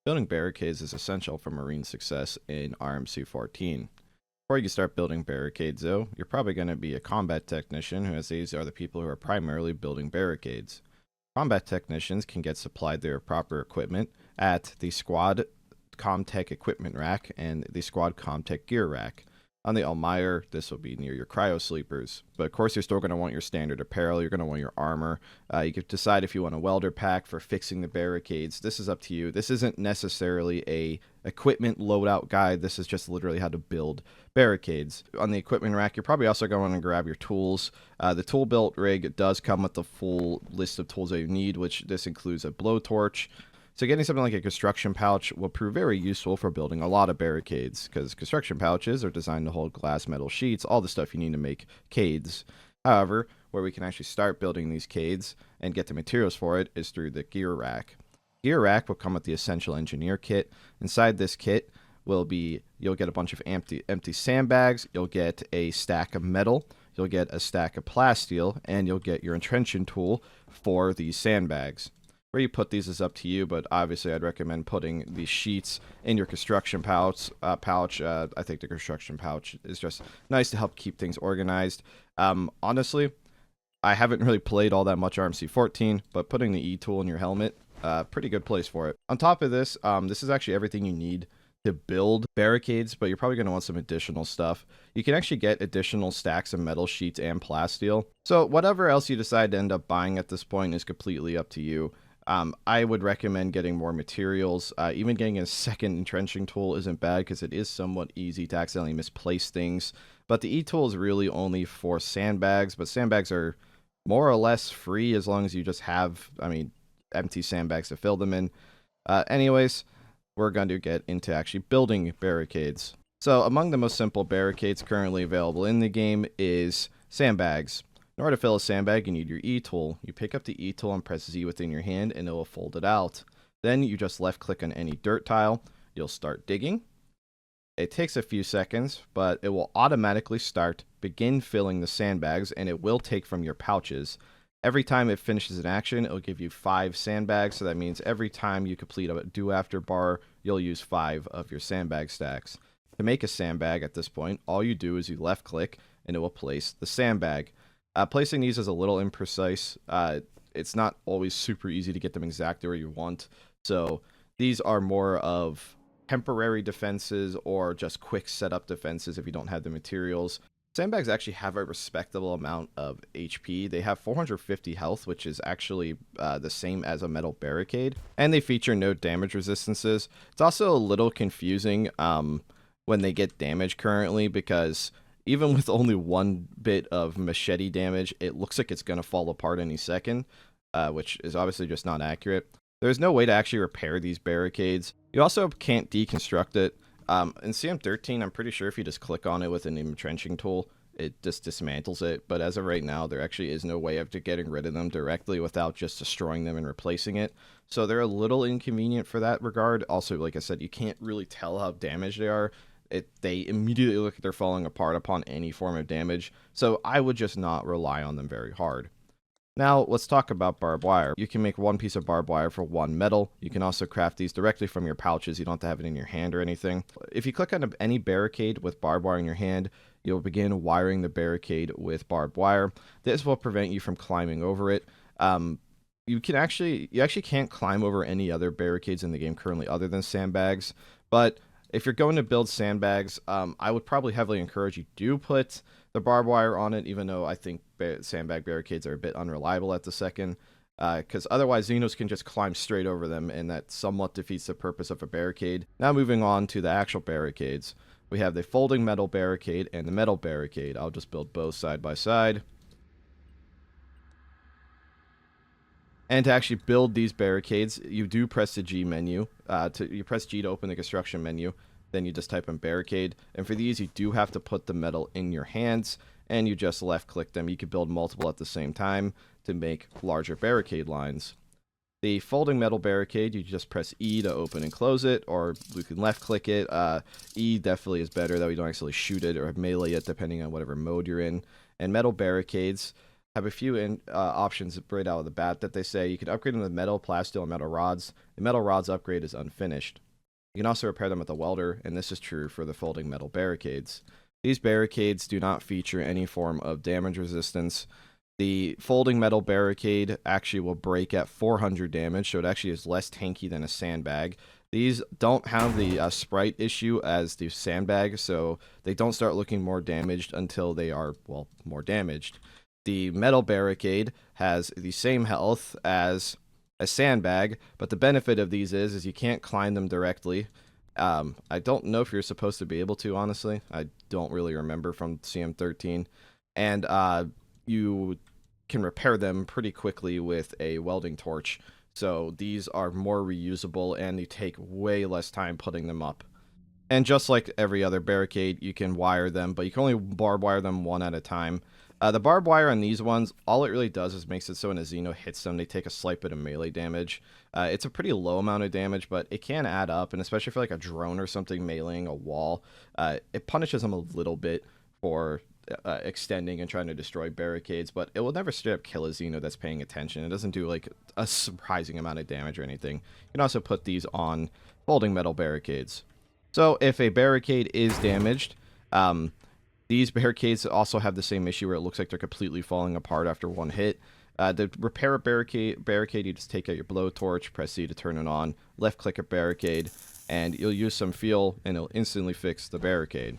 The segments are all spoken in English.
Building barricades is essential for Marine success in RMC14. Before you start building barricades, though, you're probably going to be a combat technician, as these are the people who are primarily building barricades. Combat technicians can get supplied their proper equipment at the Squad Comtech equipment rack and the Squad Comtech gear rack. On the Almire, this will be near your cryo sleepers. But of course, you're still going to want your standard apparel. You're going to want your armor. You can decide if you want a welder pack for fixing the barricades. This is up to you. This isn't necessarily a equipment loadout guide. This is just literally how to build barricades. On the equipment rack, you're probably also going to grab your tools. The tool built rig does come with the full list of tools that you need, which this includes a blowtorch. So getting something like a construction pouch will prove very useful for building a lot of barricades, because construction pouches are designed to hold glass metal sheets, all the stuff you need to make cades. However, where we can actually start building these cades and get the materials for it is through the gear rack. Gear rack will come with the essential engineer kit. Inside this kit will be, you'll get a bunch of empty sandbags, you'll get a stack of metal, you'll get a stack of plasteel, and you'll get your entrenching tool for these sandbags. Where you put these is up to you, but obviously I'd recommend putting the sheets in your construction pouch. I think the construction pouch is just nice to help keep things organized. Honestly, I haven't really played all that much RMC14, but putting the E-tool in your helmet, pretty good place for it. On top of this, this is actually everything you need to build barricades, but you're probably going to want some additional stuff. You can actually get additional stacks of metal sheets and plasteel. So whatever else you decide to end up buying at this point is completely up to you. I would recommend getting more materials. Even getting a second entrenching tool isn't bad because it is somewhat easy to accidentally misplace things. But the E-tool is really only for sandbags, but sandbags are more or less free as long as you just have, empty sandbags to fill them in. Anyways, we're going to get into actually building barricades. So among the most simple barricades currently available in the game is sandbags. In order to fill a sandbag, you need your E-tool. You pick up the E-tool and press Z within your hand, and it will fold it out. Then you just left-click on any dirt tile. You'll start digging. It takes a few seconds, but it will automatically begin filling the sandbags, and it will take from your pouches. Every time it finishes an action, it'll give you 5 sandbags, so that means every time you complete a do after bar, you'll use 5 of your sandbag stacks. To make a sandbag at this point, all you do is you left-click, and it will place the sandbag. Placing these is a little imprecise. It's not always super easy to get them exactly where you want. So these are more of temporary defenses or just quick setup defenses if you don't have the materials. Sandbags actually have a respectable amount of HP. They have 450 health, which is actually the same as a metal barricade. And they feature no damage resistances. It's also a little confusing when they get damaged currently, because even with only one bit of machete damage, it looks like it's going to fall apart any second, which is obviously just not accurate. There's no way to actually repair these barricades. You also can't deconstruct it. In CM13, I'm pretty sure if you just click on it with an entrenching tool, it just dismantles it. But as of right now, there actually is no way of getting rid of them directly without just destroying them and replacing it. So they're a little inconvenient for that regard. Also, like I said, you can't really tell how damaged they are. They immediately look like they're falling apart upon any form of damage, so I would just not rely on them very hard. Now, let's talk about barbed wire. You can make one piece of barbed wire for one metal. You can also craft these directly from your pouches. You don't have to have it in your hand or anything. If you click on any barricade with barbed wire in your hand, you'll begin wiring the barricade with barbed wire. This will prevent you from climbing over it. You actually can't climb over any other barricades in the game currently other than sandbags, but if you're going to build sandbags, I would probably heavily encourage you do put the barbed wire on it, even though I think sandbag barricades are a bit unreliable at the second, because otherwise Xenos can just climb straight over them, and that somewhat defeats the purpose of a barricade. Now moving on to the actual barricades. We have the folding metal barricade and the metal barricade. I'll just build both side by side. And to actually build these barricades, you do press the G menu. You press G to open the construction menu. Then you just type in barricade. And for these, you do have to put the metal in your hands, and you just left-click them. You can build multiple at the same time to make larger barricade lines. The folding metal barricade, you just press E to open and close it, or you can left-click it. E definitely is better, though you don't actually shoot it or melee it, depending on whatever mode you're in. And metal barricades, have a few options right out of the bat that they say. You can upgrade them with metal, plasteel, and metal rods. The metal rods upgrade is unfinished. You can also repair them with a welder, and this is true for the folding metal barricades. These barricades do not feature any form of damage resistance. The folding metal barricade actually will break at 400 damage, so it actually is less tanky than a sandbag. These don't have the sprite issue as the sandbag, so they don't start looking more damaged until they are, well, more damaged. The metal barricade has the same health as a sandbag, but the benefit of these is you can't climb them directly. I don't know if you're supposed to be able to, honestly. I don't really remember from CM13. And you can repair them pretty quickly with a welding torch. So these are more reusable and you take way less time putting them up. And just like every other barricade, you can wire them, but you can only barbed wire them one at a time. The barbed wire on these ones, all it really does is makes it so when a Xeno hits them, they take a slight bit of melee damage. It's a pretty low amount of damage, but it can add up, and especially for like a drone or something meleeing a wall, it punishes them a little bit for extending and trying to destroy barricades, but it will never straight up kill a Xeno that's paying attention. It doesn't do like a surprising amount of damage or anything. You can also put these on folding metal barricades. So if a barricade is damaged, these barricades also have the same issue where it looks like they're completely falling apart after one hit. To repair a barricade, you just take out your blowtorch, press C to turn it on, left click a barricade, and you'll use some fuel and it'll instantly fix the barricade.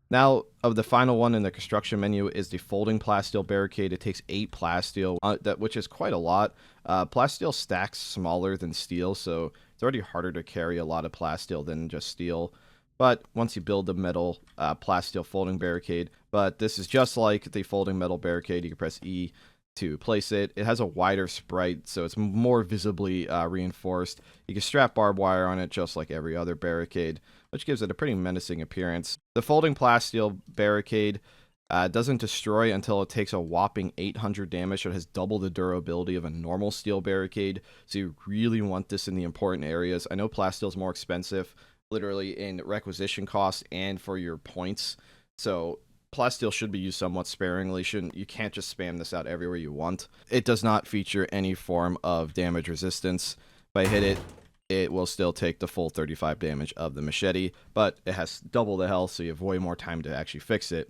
Now, of the final one in the construction menu is the folding plasteel barricade. It takes 8 plasteel, which is quite a lot. Plasteel stacks smaller than steel, so it's already harder to carry a lot of plasteel than just steel. But once you build the metal plasteel folding barricade, but this is just like the folding metal barricade. You can press E to place it. It has a wider sprite, so it's more visibly reinforced. You can strap barbed wire on it just like every other barricade, which gives it a pretty menacing appearance. The folding plasteel barricade doesn't destroy until it takes a whopping 800 damage, so it has double the durability of a normal steel barricade, so you really want this in the important areas. I know plasteel is more expensive, literally in requisition cost and for your points, so plasteel should be used somewhat sparingly. You can't just spam this out everywhere you want. It does not feature any form of damage resistance. If I hit it, it will still take the full 35 damage of the machete, but it has double the health, so you have way more time to actually fix it.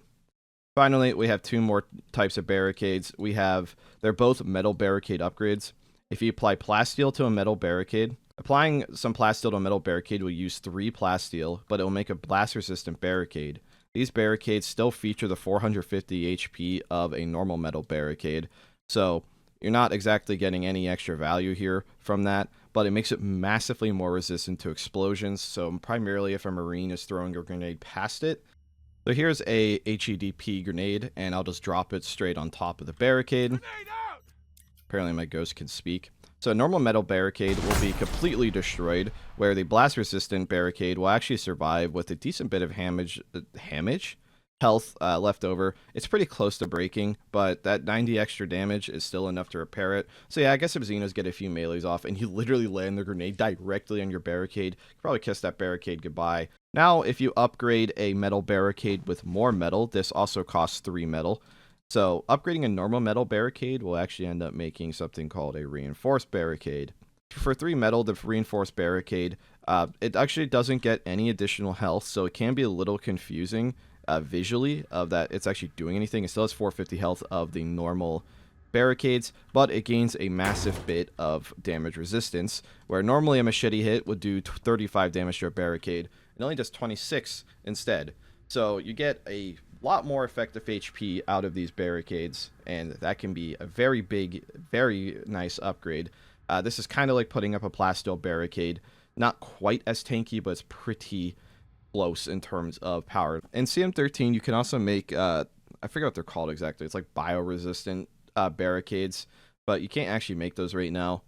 Finally, we have 2 more types of barricades. They're both metal barricade upgrades. If you apply plasteel to a metal barricade, applying some plasteel to a metal barricade will use 3 plasteel, but it will make a blast-resistant barricade. These barricades still feature the 450 HP of a normal metal barricade, so you're not exactly getting any extra value here from that, but it makes it massively more resistant to explosions, so primarily if a Marine is throwing a grenade past it. So here's a HEDP grenade, and I'll just drop it straight on top of the barricade. Apparently my ghost can speak. So a normal metal barricade will be completely destroyed, where the blast-resistant barricade will actually survive with a decent bit of health left over. It's pretty close to breaking, but that 90 extra damage is still enough to repair it. So yeah, I guess if Xenos get a few melees off and you literally land the grenade directly on your barricade, you can probably kiss that barricade goodbye. Now, if you upgrade a metal barricade with more metal, this also costs 3 metal. So upgrading a normal metal barricade will actually end up making something called a reinforced barricade. For 3 metal, the reinforced barricade, it actually doesn't get any additional health, so it can be a little confusing visually of that it's actually doing anything. It still has 450 health of the normal barricades, but it gains a massive bit of damage resistance, where normally a machete hit would do 35 damage to a barricade. It only does 26 instead. So you get a lot more effective HP out of these barricades, and that can be a very big, very nice upgrade. This is kind of like putting up a plasteel barricade. Not quite as tanky, but it's pretty close in terms of power. In CM13, you can also make, I forget what they're called exactly. It's like bio-resistant barricades, but you can't actually make those right now.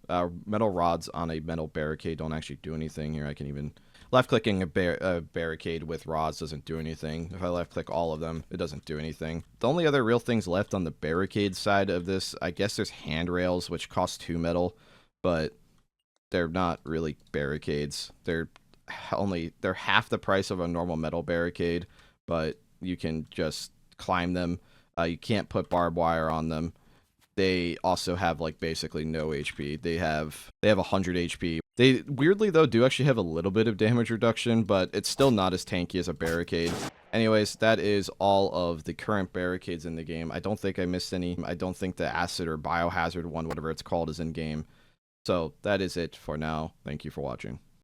Metal rods on a metal barricade don't actually do anything. Here, I can even... Left-clicking a barricade with rods doesn't do anything. If I left-click all of them, it doesn't do anything. The only other real things left on the barricade side of this, I guess there's handrails, which cost 2 metal, but they're not really barricades. They're half the price of a normal metal barricade, but you can just climb them. You can't put barbed wire on them. they also have like basically no HP. They have 100 HP. They weirdly though do actually have a little bit of damage reduction, but it's still not as tanky as a barricade. Anyways, that is all of the current barricades in the game. I don't think I missed any. I don't think the acid or biohazard one, whatever it's called, is in game. So that is it for now. Thank you for watching.